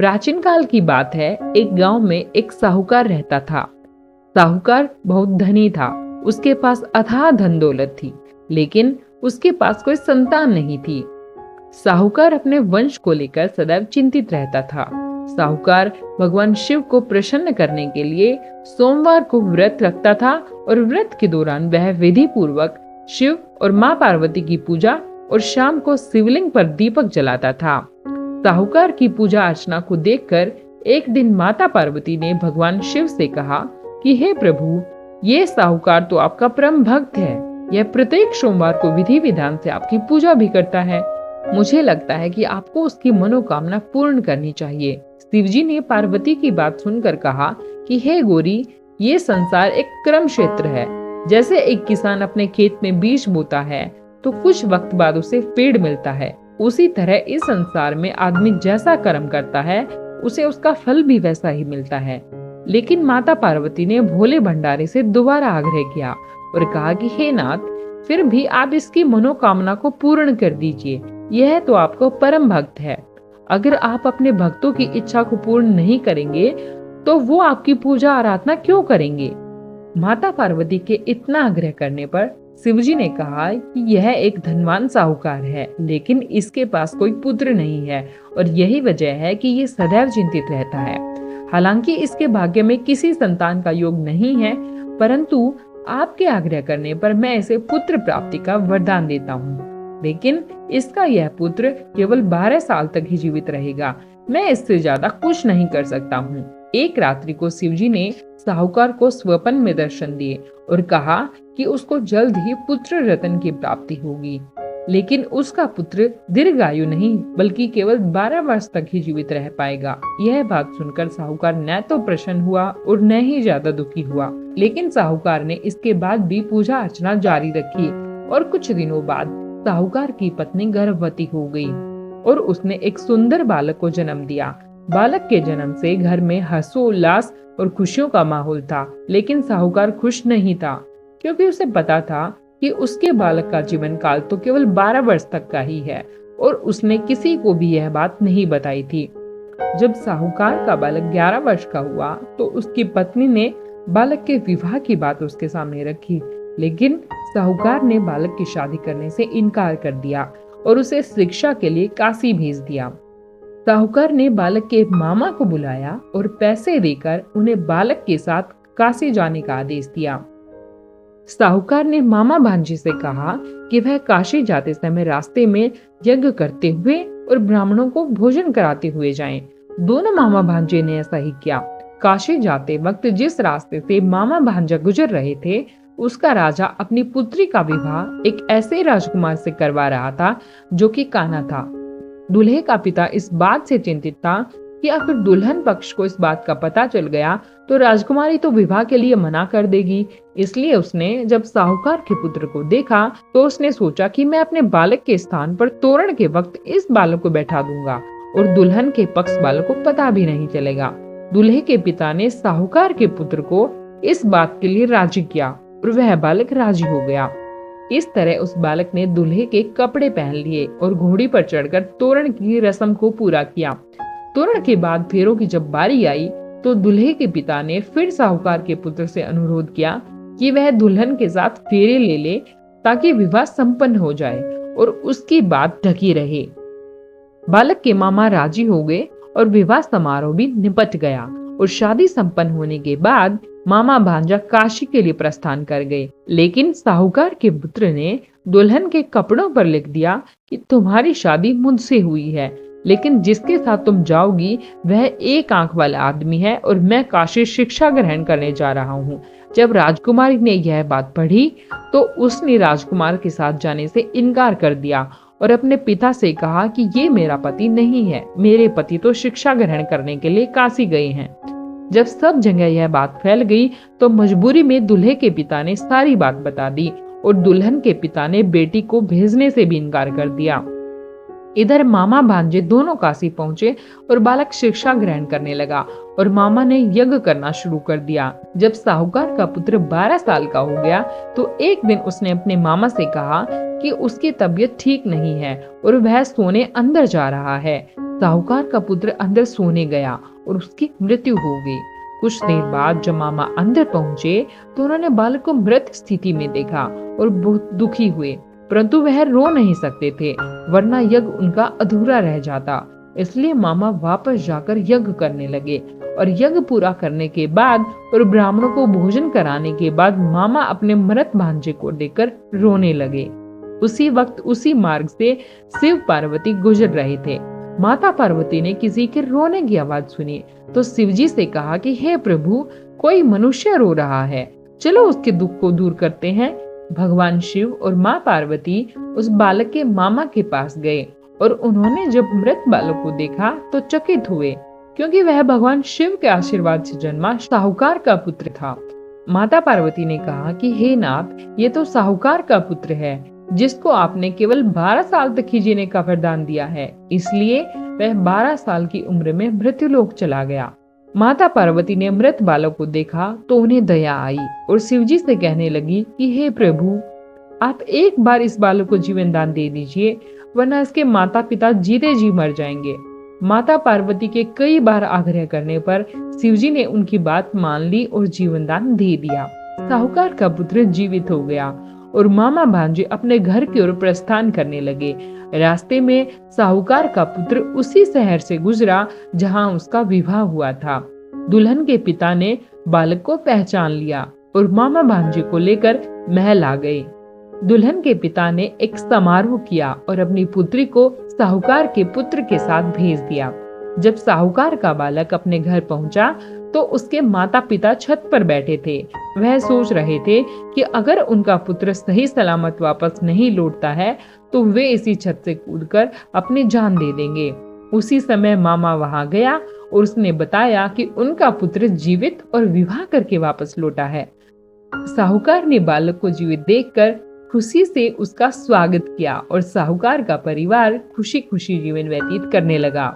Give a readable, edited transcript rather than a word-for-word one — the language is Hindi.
प्राचीन काल की बात है। एक गांव में एक साहूकार रहता था। साहूकार बहुत धनी था। उसके पास अथाह धन दौलत थी, लेकिन उसके पास कोई संतान नहीं थी। साहूकार अपने वंश को लेकर सदैव चिंतित रहता था। साहूकार भगवान शिव को प्रसन्न करने के लिए सोमवार को व्रत रखता था और व्रत के दौरान वह विधि पूर्वक शिव और मां पार्वती की पूजा और शाम को शिवलिंग पर दीपक जलाता था। साहूकार की पूजा अर्चना को देखकर एक दिन माता पार्वती ने भगवान शिव से कहा कि हे प्रभु, ये साहूकार तो आपका परम भक्त है। यह प्रत्येक सोमवार को विधि विधान से आपकी पूजा भी करता है। मुझे लगता है कि आपको उसकी मनोकामना पूर्ण करनी चाहिए। शिवजी ने पार्वती की बात सुनकर कहा कि हे गौरी, ये संसार एक कर्म क्षेत्र है। जैसे एक किसान अपने खेत में बीज बोता है तो कुछ वक्त बाद उसे पेड़ मिलता है, उसी तरह इस संसार में आदमी जैसा कर्म करता है उसे उसका फल भी वैसा ही मिलता है। लेकिन माता पार्वती ने भोले भंडारी से दोबारा आग्रह किया और कहा कि हे नाथ, फिर भी आप इसकी मनोकामना को पूर्ण कर दीजिए। यह तो आपको परम भक्त है। अगर आप अपने भक्तों की इच्छा को पूर्ण नहीं करेंगे तो वो आपकी पूजा आराधना क्यों करेंगे। माता पार्वती के इतना आग्रह करने पर शिवजी ने कहा कि यह एक धनवान साहूकार है, लेकिन इसके पास कोई पुत्र नहीं है और यही वजह है कि ये सदैव चिंतित रहता है। हालांकि इसके भाग्य में किसी संतान का योग नहीं है, परंतु आपके आग्रह करने पर मैं इसे पुत्र प्राप्ति का वरदान देता हूँ। लेकिन इसका यह पुत्र केवल 12 साल तक ही जीवित रहेगा। मैं इससे ज्यादा कुछ नहीं कर सकता हूँ। एक रात्रि को शिवजी ने साहूकार को स्वप्न में दर्शन दिए और कहा कि उसको जल्द ही पुत्र रत्न की प्राप्ति होगी, लेकिन उसका पुत्र दीर्घायु नहीं बल्कि केवल 12 वर्ष तक ही जीवित रह पाएगा। यह बात सुनकर साहूकार न तो प्रसन्न हुआ और न ही ज्यादा दुखी हुआ। लेकिन साहूकार ने इसके बाद भी पूजा अर्चना जारी रखी और कुछ दिनों बाद साहूकार की पत्नी गर्भवती हो गई और उसने एक सुंदर बालक को जन्म दिया। बालक के जन्म से घर में हर्षोल्लास और खुशियों का माहौल था, लेकिन साहूकार खुश नहीं था, क्योंकि उसे पता था कि उसके बालक का जीवन काल तो केवल 12 वर्ष तक का ही है और उसने किसी को भी यह बात नहीं बताई थी। जब साहूकार का बालक 11 वर्ष का हुआ तो उसकी पत्नी ने बालक के विवाह की बात उसके सामने रखी, लेकिन साहूकार ने बालक की शादी करने से इनकार कर दिया और उसे शिक्षा के लिए काशी भेज दिया। साहूकार ने बालक के मामा को बुलाया और पैसे देकर उन्हें बालक के साथ काशी जाने का आदेश दिया। साहूकार ने मामा भांजे से कहा कि वह काशी जाते समय रास्ते में यज्ञ करते हुए और ब्राह्मणों को भोजन कराते हुए जाएं। दोनों मामा भांजे ने ऐसा ही किया। काशी जाते वक्त जिस रास्ते से मामा भांजा गुजर रहे थे, उसका राजा अपनी पुत्री का विवाह एक ऐसे राजकुमार से करवा रहा था जो कि कान्हा था। दूल्हे का पिता इस बात से चिंतित था कि अगर दुल्हन पक्ष को इस बात का पता चल गया तो राजकुमारी तो विवाह के लिए मना कर देगी। इसलिए उसने जब साहूकार के पुत्र को देखा तो उसने सोचा कि मैं अपने बालक के स्थान पर तोरण के वक्त इस बालक को बैठा दूंगा और दुल्हन के पक्ष बालक को पता भी नहीं चलेगा। दूल्हे के पिता ने साहूकार के पुत्र को इस बात के लिए राजी किया और वह बालक राजी हो गया। इस तरह उस बालक ने दूल्हे के कपड़े पहन लिए और घोड़ी पर चढ़कर तोरण की रस्म को पूरा किया। तोरण के बाद फेरों की जब बारी आई तो दूल्हे के पिता ने फिर साहूकार के पुत्र से अनुरोध किया कि वह दुल्हन के साथ फेरे ले ले ताकि विवाह संपन्न हो जाए और उसकी बात ढकी रहे। बालक के मामा राजी हो गए और विवाह समारोह भी निपट गया और शादी संपन्न होने के बाद मामा भांजा काशी के लिए प्रस्थान कर गए। लेकिन साहूकार के पुत्र ने दुल्हन के कपड़ों पर लिख दिया कि तुम्हारी शादी मुझसे हुई है, लेकिन जिसके साथ तुम जाओगी वह एक आंख वाला आदमी है और मैं काशी शिक्षा ग्रहण करने जा रहा हूँ। जब राजकुमारी ने यह बात पढ़ी तो उसने राजकुमार के साथ जाने से इनकार कर दिया और अपने पिता से कहा कि ये मेरा पति नहीं है, मेरे पति तो शिक्षा ग्रहण करने के लिए काशी गए हैं। जब सब जगह यह बात फैल गई तो मजबूरी में दूल्हे के पिता ने सारी बात बता दी और दुल्हन के पिता ने बेटी को भेजने से भी इनकार कर दिया। इधर मामा भांजे दोनों काशी पहुंचे और बालक शिक्षा ग्रहण करने लगा और मामा ने यज्ञ करना शुरू कर दिया। जब साहूकार का पुत्र 12 साल का हो गया तो एक दिन उसने अपने मामा से कहा कि उसकी तबीयत ठीक नहीं है और वह सोने अंदर जा रहा है। साहूकार का पुत्र अंदर सोने गया और उसकी मृत्यु हो गई। कुछ देर बाद जब मामा अंदर पहुंचे तो उन्होंने बालक को मृत स्थिति में देखा और बहुत दुखी हुए, परंतु वह रो नहीं सकते थे, वरना यज्ञ उनका अधूरा रह जाता। इसलिए मामा वापस जाकर यज्ञ करने लगे और यज्ञ पूरा करने के बाद और ब्राह्मणों को भोजन कराने के बाद मामा अपने मृत भांजे को देखकर रोने लगे। उसी वक्त उसी मार्ग से शिव पार्वती गुजर रहे थे। माता पार्वती ने किसी के रोने की आवाज सुनी तो शिवजी से कहा कि हे प्रभु, कोई मनुष्य रो रहा है, चलो उसके दुख को दूर करते हैं। भगवान शिव और माँ पार्वती उस बालक के मामा के पास गए और उन्होंने जब मृत बालक को देखा तो चकित हुए, क्योंकि वह भगवान शिव के आशीर्वाद से जन्मा साहूकार का पुत्र था। माता पार्वती ने कहा कि हे नाथ, ये तो साहूकार का पुत्र है, जिसको आपने केवल 12 साल तक ही जीने का वरदान दिया है, इसलिए वह 12 साल की उम्र में मृत्युलोक चला गया। माता पार्वती ने मृत बालक को देखा तो उन्हें दया आई और शिवजी से कहने लगी कि हे प्रभु, आप एक बार इस बालक को जीवन दान दे दीजिए, वरना इसके माता पिता जीते जी मर जाएंगे। माता पार्वती के कई बार आग्रह करने पर शिवजी ने उनकी बात मान ली और जीवन दान दे दिया। साहूकार का पुत्र जीवित हो गया और मामा भांजे अपने घर की ओर प्रस्थान करने लगे। रास्ते में साहूकार का पुत्र उसी शहर से गुजरा जहां उसका विवाह हुआ था। दुल्हन के पिता ने बालक को पहचान लिया और मामा भांजे को लेकर महल आ गए। दुल्हन के पिता ने एक समारोह किया और अपनी पुत्री को साहूकार के पुत्र के साथ भेज दिया। जब साहूकार का बालक अपने घर पहुंचा तो उसके माता पिता छत पर बैठे थे। वह सोच रहे थे कि अगर उनका पुत्र सही सलामत वापस नहीं लौटता है तो वे इसी छत से कूदकर अपनी जान दे देंगे। उसी समय मामा वहां गया और उसने बताया कि उनका पुत्र जीवित और विवाह करके वापस लौटा है। साहूकार ने बालक को जीवित देखकर खुशी से उसका स्वागत किया और साहूकार का परिवार खुशी खुशी जीवन व्यतीत करने लगा।